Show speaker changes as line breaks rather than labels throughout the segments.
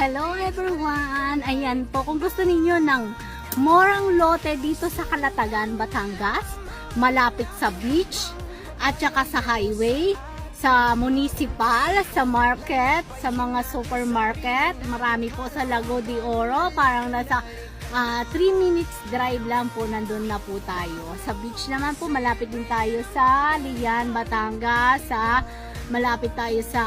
Hello everyone! Ayan po, kung gusto ninyo ng morang lote dito sa Calatagan, Batangas, malapit sa beach, at saka sa highway, sa municipal, sa market, sa mga supermarket, marami po sa Lago de Oro, parang nasa 3 minutes drive lang po, nandun na po tayo. Sa beach naman po, malapit din tayo sa Lian, Batangas, malapit tayo sa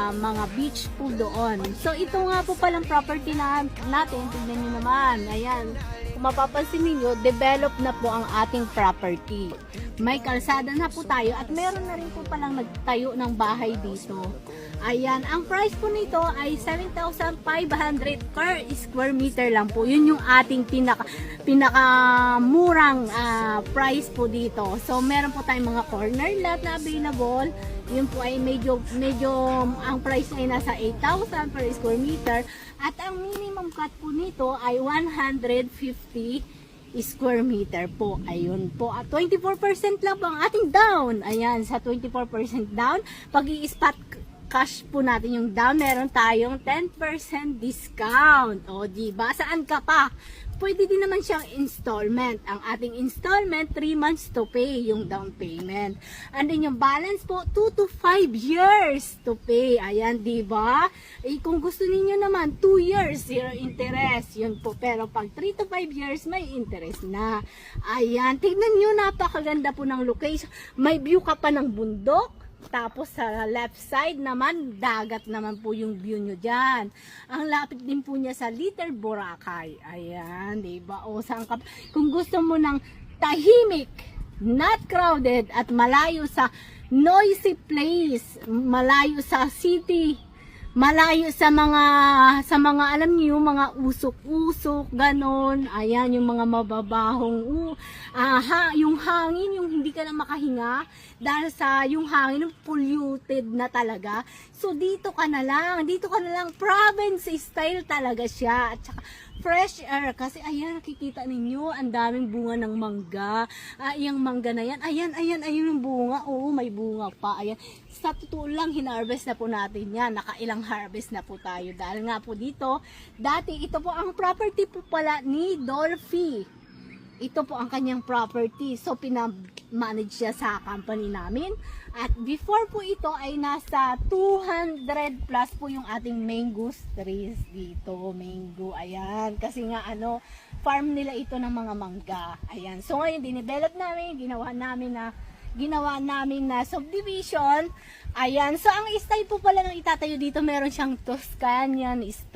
mga beach po doon. So ito nga po palang property natin, tignan nyo naman, ayan. Kung mapapansin niyo, develop na po ang ating property. May kalsada na po tayo at meron na rin po palang nagtayo ng bahay dito. Ayan, ang price po nito ay 7,500 per square meter lang po. Yun yung ating pinakamurang price po dito. So meron po tayong mga corner lot na available. Yun po ay medyo ang price ay nasa 8,000 per square meter at ang minimum cut po nito ay 150 square meter po. Ayun po. At 24% lang po ang ating down. Ayan, sa 24% down, pag i-spot cash po natin yung down, meron tayong 10% discount. O, diba? Saan ka pa? Pwede din naman siyang installment. Ang ating installment, 3 months to pay yung down payment. And then yung balance po, 2 to 5 years to pay. Ayan, diba? Eh, kung gusto niyo naman, 2 years, zero interest. Yun po. Pero pag 3 to 5 years, may interest na. Ayan, tignan nyo, napakaganda po ng location. May view ka pa ng bundok. Tapos sa left side naman, dagat naman po yung view nyo dyan. Ang lapit din po niya sa Little Boracay. Ayan, diba? O, saan ka? Kung gusto mo ng tahimik, not crowded, at malayo sa noisy place, malayo sa city, malayo sa mga alam niyo, mga usok-usok, ganon. Ayan, yung mga mababahong yung hangin, yung hindi ka na makahinga dahil sa yung hangin polluted na talaga. So dito ka na lang, province style talaga siya. At saka fresh air kasi ayan, nakikita ninyo, ang daming bunga ng mangga. Yung mangga na yan, ayan yung bunga. Oo, may bunga pa. Ayan, sa totoo lang, hinarvest na po natin yan. Nakailang harvest na po tayo. Dahil nga po dito, dati ito po ang property po pala ni Dolphy. Ito po ang kanyang property. So, pinamanage siya sa company namin. At before po ito ay nasa 200 plus po yung ating mango trees dito. Mango, ayan. Kasi nga farm nila ito ng mga mangga. Ayan. So, ngayon, dinevelop namin, ginawa namin na subdivision. Ayan. So, ang style po pala ng itatayo dito, meron siyang Toscanian style.